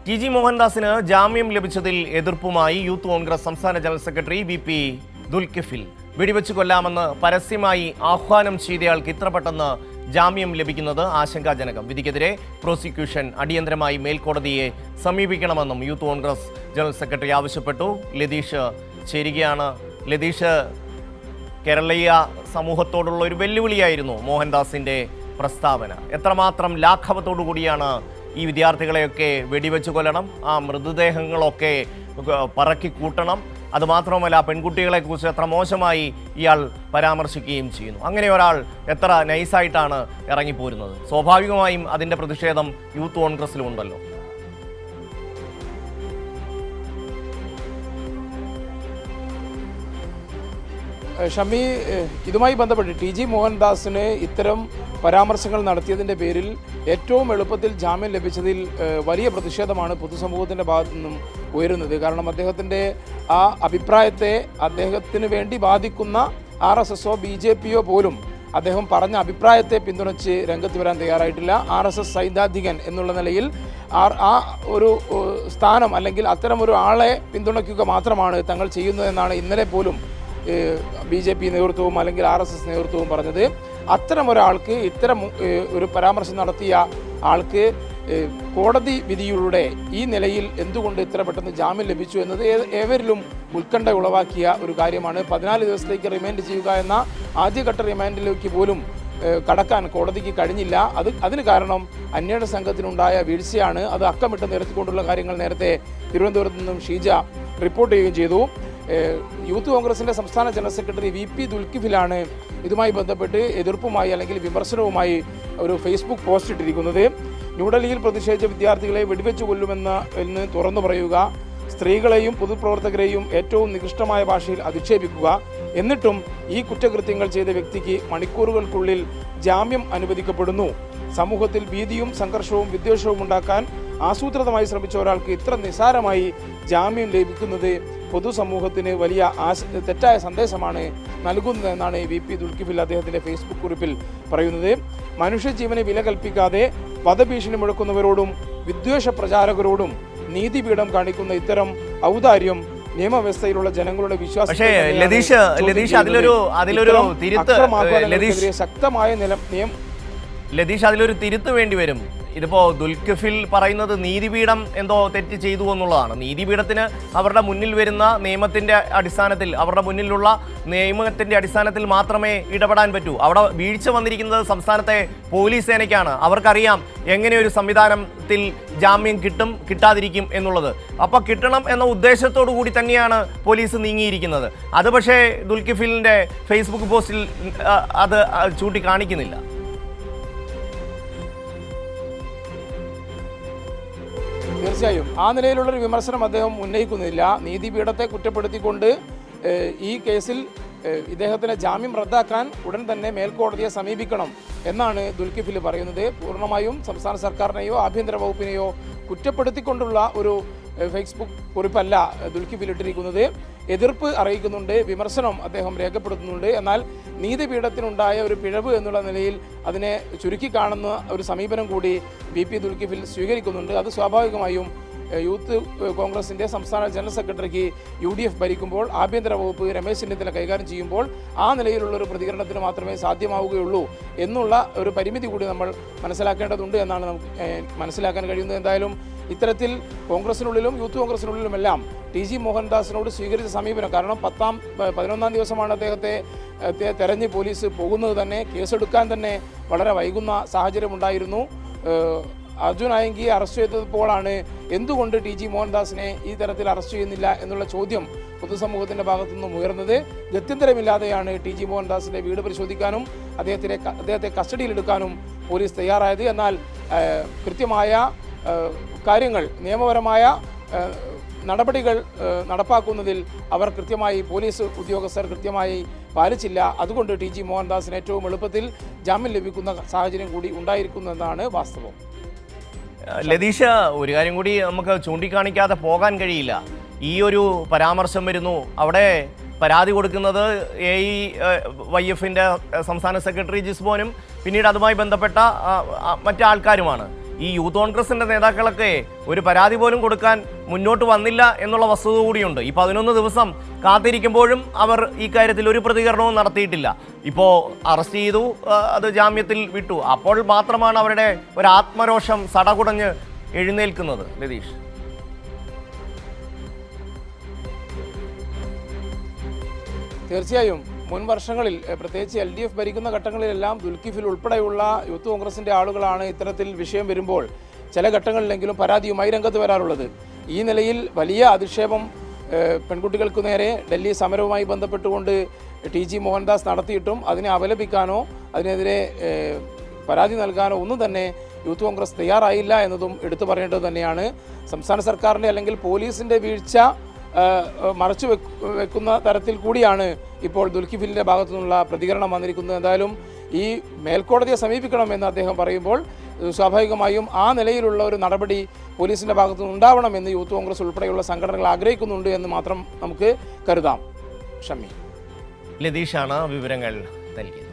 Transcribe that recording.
T G മോഹൻദാസിന് ജാമ്യം ലഭിച്ചതിൽ എതിർപ്പുമായി youth Congress സംസ്ഥാന ജനറൽ സെക്രട്ടറി VP ദുൽകിഫിൽ വെടിവെച്ച് കൊല്ലാമെന്ന് പരസ്യമായി ആഹ്വാനം ചെയ്തയാൾക്ക് ഇത്ര പെട്ടെന്ന് ജാമ്യം ലഭിക്കുന്നത് ആശങ്കാജനകം. വിധിക്കെതിരെ പ്രോസിക്യൂഷൻ അടിയന്തരമായി മേൽക്കോടതിയെ സമീപിക്കണമെന്നും യൂത്ത് കോൺഗ്രസ് ജനറൽ സെക്രട്ടറി ആവശ്യപ്പെട്ടു. ലതീഷ് ചേരുകയാണ്. ലതീഷ്, കേരളീയ സമൂഹത്തോടുള്ള ഒരു വെല്ലുവിളിയായിരുന്നു മോഹൻദാസിന്റെ പ്രസ്താവന. എത്രമാത്രം ലാഘവത്തോടു കൂടിയാണ് ഈ വിദ്യാർത്ഥികളെയൊക്കെ വെടിവെച്ച് കൊല്ലണം, ആ മൃതദേഹങ്ങളൊക്കെ പറക്കി കൂട്ടണം, അതുമാത്രമല്ല പെൺകുട്ടികളെക്കുറിച്ച് എത്ര മോശമായി ഇയാൾ പരാമർശിക്കുകയും ചെയ്യുന്നു. അങ്ങനെ ഒരാൾ എത്ര നൈസായിട്ടാണ് ഇറങ്ങിപ്പോരുന്നത്? സ്വാഭാവികമായും അതിൻ്റെ പ്രതിഷേധം യൂത്ത് കോൺഗ്രസിലും ഉണ്ടല്ലോ. ഷമി, ഇതുമായി ബന്ധപ്പെട്ട് ടി ജി മോഹൻദാസിന് ഇത്തരം പരാമർശങ്ങൾ നടത്തിയതിൻ്റെ പേരിൽ ഏറ്റവും എളുപ്പത്തിൽ ജാമ്യം ലഭിച്ചതിൽ വലിയ പ്രതിഷേധമാണ് പൊതുസമൂഹത്തിൻ്റെ ഭാഗത്തു നിന്നും ഉയരുന്നത്. കാരണം അദ്ദേഹത്തിൻ്റെ ആ അഭിപ്രായത്തെ അദ്ദേഹത്തിന് വേണ്ടി ബാധിക്കുന്ന RSSO BJPയോ പോലും അദ്ദേഹം പറഞ്ഞ അഭിപ്രായത്തെ പിന്തുണച്ച് രംഗത്ത് വരാൻ തയ്യാറായിട്ടില്ല. RSS സൈദ്ധാന്തികൻ എന്നുള്ള നിലയിൽ ആ ഒരു സ്ഥാനം അല്ലെങ്കിൽ അത്തരം ഒരു ആളെ പിന്തുണയ്ക്കുക മാത്രമാണ് തങ്ങൾ ചെയ്യുന്നതെന്നാണ് ഇന്നലെ പോലും BJP നേതൃത്വവും അല്ലെങ്കിൽ RSS നേതൃത്വവും പറഞ്ഞത്. അത്തരം ഒരാൾക്ക് ഇത്തരം ഒരു പരാമർശം നടത്തിയ ആൾക്ക് കോടതി വിധിയിലൂടെ ഈ നിലയിൽ എന്തുകൊണ്ട് ഇത്ര പെട്ടെന്ന് ജാമ്യം ലഭിച്ചു എന്നത് ഏവരിലും ഉത്കണ്ഠ ഉളവാക്കിയ ഒരു കാര്യമാണ്. 14 ദിവസത്തേക്ക് റിമാൻഡ് ചെയ്യുക എന്ന ആദ്യഘട്ട റിമാൻഡിലേക്ക് പോലും കടക്കാൻ കോടതിക്ക് കഴിഞ്ഞില്ല. അതിന് കാരണം അന്വേഷണ സംഘത്തിനുണ്ടായ വീഴ്ചയാണ്. അത് അക്കമിട്ട് നിരത്തിക്കൊണ്ടുള്ള കാര്യങ്ങൾ നേരത്തെ തിരുവനന്തപുരത്ത് നിന്നും ഷീജ റിപ്പോർട്ട് ചെയ്യുകയും ചെയ്തു. യൂത്ത് കോൺഗ്രസിൻ്റെ സംസ്ഥാന ജനറൽ സെക്രട്ടറി VP ദുൽകിഫിലാണ് ഇതുമായി ബന്ധപ്പെട്ട് എതിർപ്പുമായി അല്ലെങ്കിൽ വിമർശനവുമായി ഒരു ഫേസ്ബുക്ക് പോസ്റ്റ് ഇട്ടിരിക്കുന്നത്. ന്യൂഡൽഹിയിൽ പ്രതിഷേധിച്ച വിദ്യാർത്ഥികളെ വെടിവെച്ച് കൊല്ലുമെന്ന് തുറന്നു പറയുക, സ്ത്രീകളെയും പൊതുപ്രവർത്തകരെയും ഏറ്റവും നികൃഷ്ടമായ ഭാഷയിൽ അധിക്ഷേപിക്കുക, എന്നിട്ടും ഈ കുറ്റകൃത്യങ്ങൾ ചെയ്ത വ്യക്തിക്ക് മണിക്കൂറുകൾക്കുള്ളിൽ ജാമ്യം അനുവദിക്കപ്പെടുന്നു. സമൂഹത്തിൽ ഭീതിയും സംഘർഷവും വിദ്വേഷവും ഉണ്ടാക്കാൻ ആസൂത്രിതമായി ശ്രമിച്ച ഒരാൾക്ക് ഇത്ര നിസ്സാരമായി ജാമ്യം ലഭിക്കുന്നത് പൊതുസമൂഹത്തിന് വലിയ തെറ്റായ സന്ദേശമാണ് നൽകുന്നതെന്നാണ് VP ദുൽകിഫിൽ അദ്ദേഹത്തിൻ്റെ ഫേസ്ബുക്ക് കുറിപ്പിൽ പറയുന്നത്. മനുഷ്യജീവനെ വില കൽപ്പിക്കാതെ വധഭീഷണി മുഴക്കുന്നവരോടും വിദ്വേഷ പ്രചാരകരോടും നീതിപീഠം കാണിക്കുന്ന ഇത്തരം ഔദാര്യം നിയമവ്യവസ്ഥയിലുള്ള ജനങ്ങളുടെ വിശ്വാസത്തെ ശക്തമായ ലതീഷ്, അതിലൊരു തിരുത്ത് വേണ്ടി വരും. ഇതിപ്പോൾ ദുൽകിഫിൽ പറയുന്നത് നീതിപീഠം എന്തോ തെറ്റ് ചെയ്തു എന്നുള്ളതാണ്. നീതിപീഠത്തിന് അവരുടെ മുന്നിൽ വരുന്ന നിയമത്തിൻ്റെ അടിസ്ഥാനത്തിൽ, അവരുടെ മുന്നിലുള്ള നിയമത്തിൻ്റെ അടിസ്ഥാനത്തിൽ മാത്രമേ ഇടപെടാൻ പറ്റൂ. അവിടെ വീഴ്ച വന്നിരിക്കുന്നത് സംസ്ഥാനത്തെ പോലീസ് സേനയ്ക്കാണ്. അവർക്കറിയാം എങ്ങനെ ഒരു സംവിധാനത്തിൽ ജാമ്യം കിട്ടും കിട്ടാതിരിക്കും എന്നുള്ളത്. അപ്പോൾ കിട്ടണം എന്ന ഉദ്ദേശത്തോടു കൂടി തന്നെയാണ് പോലീസ് നീങ്ങിയിരിക്കുന്നത്. അത് പക്ഷേ ദുൽകിഫിലിൻ്റെ ഫേസ്ബുക്ക് പോസ്റ്റിൽ അത് ചൂണ്ടിക്കാണിക്കുന്നില്ല. തീർച്ചയായും ആ നിലയിലുള്ളൊരു വിമർശനം അദ്ദേഹം ഉന്നയിക്കുന്നില്ല. നീതിപീഠത്തെ കുറ്റപ്പെടുത്തിക്കൊണ്ട് ഈ കേസിൽ ഇദ്ദേഹത്തിന് ജാമ്യം റദ്ദാക്കാൻ ഉടൻ തന്നെ മേൽക്കോടതിയെ സമീപിക്കണം എന്നാണ് ദുൽകിഫിൽ പറയുന്നത്. പൂർണ്ണമായും സംസ്ഥാന സർക്കാരിനെയോ ആഭ്യന്തര വകുപ്പിനെയോ കുറ്റപ്പെടുത്തിക്കൊണ്ടുള്ള ഒരു ഫേസ്ബുക്ക് കുറിപ്പല്ല ദുൽകിഫിൽ ഇട്ടിരിക്കുന്നത്. എതിർപ്പ് അറിയിക്കുന്നുണ്ട്, വിമർശനം അദ്ദേഹം രേഖപ്പെടുത്തുന്നുണ്ട്. എന്നാൽ നീതിപീഠത്തിനുണ്ടായ ഒരു പിഴവ് എന്നുള്ള നിലയിൽ അതിനെ ചുരുക്കി കാണുന്ന ഒരു സമീപനം കൂടി VP ദുൽകിഫിൽ സ്വീകരിക്കുന്നുണ്ട്. അത് സ്വാഭാവികമായും യൂത്ത് കോൺഗ്രസിൻ്റെ സംസ്ഥാന ജനറൽ സെക്രട്ടറിക്ക് UDF ഭരിക്കുമ്പോൾ, ആഭ്യന്തര വകുപ്പ് രമേശ് ചെന്നിത്തല കൈകാര്യം ചെയ്യുമ്പോൾ ആ നിലയിലുള്ളൊരു പ്രതികരണത്തിന് മാത്രമേ സാധ്യമാവുകയുള്ളൂ എന്നുള്ള ഒരു പരിമിതി കൂടി നമ്മൾ മനസ്സിലാക്കേണ്ടതുണ്ട് എന്നാണ് നമുക്ക് മനസ്സിലാക്കാൻ കഴിയുന്നത്. എന്തായാലും ഇത്തരത്തിൽ കോൺഗ്രസിനുള്ളിലും യൂത്ത് കോൺഗ്രസിനുള്ളിലുമെല്ലാം ടി ജി മോഹൻദാസിനോട് സ്വീകരിച്ച സമീപനം, കാരണം 11-ാം ദിവസമാണ് അദ്ദേഹത്തെ തെരഞ്ഞ് പോലീസ് പോകുന്നത് തന്നെ. കേസെടുക്കാൻ തന്നെ വളരെ വൈകുന്ന സാഹചര്യമുണ്ടായിരുന്നു. അർജുൻ ആയങ്കിയെ അറസ്റ്റ് ചെയ്തപ്പോഴാണ് എന്തുകൊണ്ട് ടി ജി മോഹൻദാസിനെ ഈ തരത്തിൽ അറസ്റ്റ് ചെയ്യുന്നില്ല എന്നുള്ള ചോദ്യം പൊതുസമൂഹത്തിൻ്റെ ഭാഗത്തു നിന്നും ഉയർന്നത്. ഗത്യന്തരമില്ലാതെയാണ് ടി ജി മോഹൻദാസിൻ്റെ വീട് പരിശോധിക്കാനും അദ്ദേഹത്തെ കസ്റ്റഡിയിലെടുക്കാനും പോലീസ് തയ്യാറായത്. എന്നാൽ കൃത്യമായ കാര്യങ്ങൾ, നിയമപരമായ നടപടികൾ നടപ്പാക്കുന്നതിൽ അവർ കൃത്യമായി, പോലീസ് ഉദ്യോഗസ്ഥർ കൃത്യമായി പാലിച്ചില്ല. അതുകൊണ്ട് ടി ജി മോഹൻദാസിന് ഏറ്റവും എളുപ്പത്തിൽ ജാമ്യം ലഭിക്കുന്ന സാഹചര്യം കൂടി ഉണ്ടായിരിക്കുന്നതാണ് വാസ്തവം. ലതീഷ്, ഒരു കാര്യം കൂടി നമുക്ക് ചൂണ്ടിക്കാണിക്കാതെ പോകാൻ കഴിയില്ല. ഈ ഒരു പരാമർശം വരുന്നു, അവിടെ പരാതി കൊടുക്കുന്നത് AIYF സംസ്ഥാന സെക്രട്ടറി ജിസ്ബോനും പിന്നീട് അതുമായി ബന്ധപ്പെട്ട മറ്റാൾക്കാരുമാണ്. ഈ യൂത്ത് കോൺഗ്രസിന്റെ നേതാക്കളൊക്കെ ഒരു പരാതി പോലും കൊടുക്കാൻ മുന്നോട്ട് വന്നില്ല എന്നുള്ള വസ്തുത കൂടിയുണ്ട്. ഈ 11 ദിവസം കാത്തിരിക്കുമ്പോഴും അവർ ഈ കാര്യത്തിൽ ഒരു പ്രതികരണവും നടത്തിയിട്ടില്ല. ഇപ്പോൾ അറസ്റ്റ് ചെയ്തു, അത് ജാമ്യത്തിൽ വിട്ടു. അപ്പോൾ മാത്രമാണ് അവരുടെ ഒരു ആത്മരോഷം സടകുടഞ്ഞ് എഴുന്നേൽക്കുന്നത്. രതീഷ്, തീർച്ചയായും മുൻ വർഷങ്ങളിൽ പ്രത്യേകിച്ച് LDF ഭരിക്കുന്ന ഘട്ടങ്ങളിലെല്ലാം ദുൽകിഫിൽ ഉൾപ്പെടെയുള്ള യൂത്ത് കോൺഗ്രസിൻ്റെ ആളുകളാണ് ഇത്തരത്തിൽ വിഷയം വരുമ്പോൾ ചില ഘട്ടങ്ങളിലെങ്കിലും പരാതിയുമായി രംഗത്ത് വരാറുള്ളത്. ഈ നിലയിൽ വലിയ അധിക്ഷേപം പെൺകുട്ടികൾക്ക് നേരെ ഡൽഹി സമരവുമായി ബന്ധപ്പെട്ടുകൊണ്ട് TG മോഹൻദാസ് നടത്തിയിട്ടും അതിനെ അപലപിക്കാനോ അതിനെതിരെ പരാതി നൽകാനോ ഒന്നും തന്നെ യൂത്ത് കോൺഗ്രസ് തയ്യാറായില്ല എന്നതും എടുത്തു പറയേണ്ടത് തന്നെയാണ്. സംസ്ഥാന സർക്കാരിൻ്റെ അല്ലെങ്കിൽ പോലീസിൻ്റെ വീഴ്ച മറച്ചു വെക്കുന്ന തരത്തിൽ കൂടിയാണ് ഇപ്പോൾ ദുൽകിഫിലിൻ്റെ ഭാഗത്തു നിന്നുള്ള പ്രതികരണം വന്നിരിക്കുന്നത്. എന്തായാലും ഈ മേൽക്കോടതിയെ സമീപിക്കണമെന്ന് അദ്ദേഹം പറയുമ്പോൾ സ്വാഭാവികമായും ആ നിലയിലുള്ള ഒരു നടപടി പോലീസിൻ്റെ ഭാഗത്തു നിന്നുണ്ടാവണമെന്ന് യൂത്ത് കോൺഗ്രസ് ഉൾപ്പെടെയുള്ള സംഘടനകൾ ആഗ്രഹിക്കുന്നുണ്ട് എന്ന് മാത്രം നമുക്ക് കരുതാം. ഷമി, ലതീഷാണ് വിവരങ്ങൾ നൽകിയത്.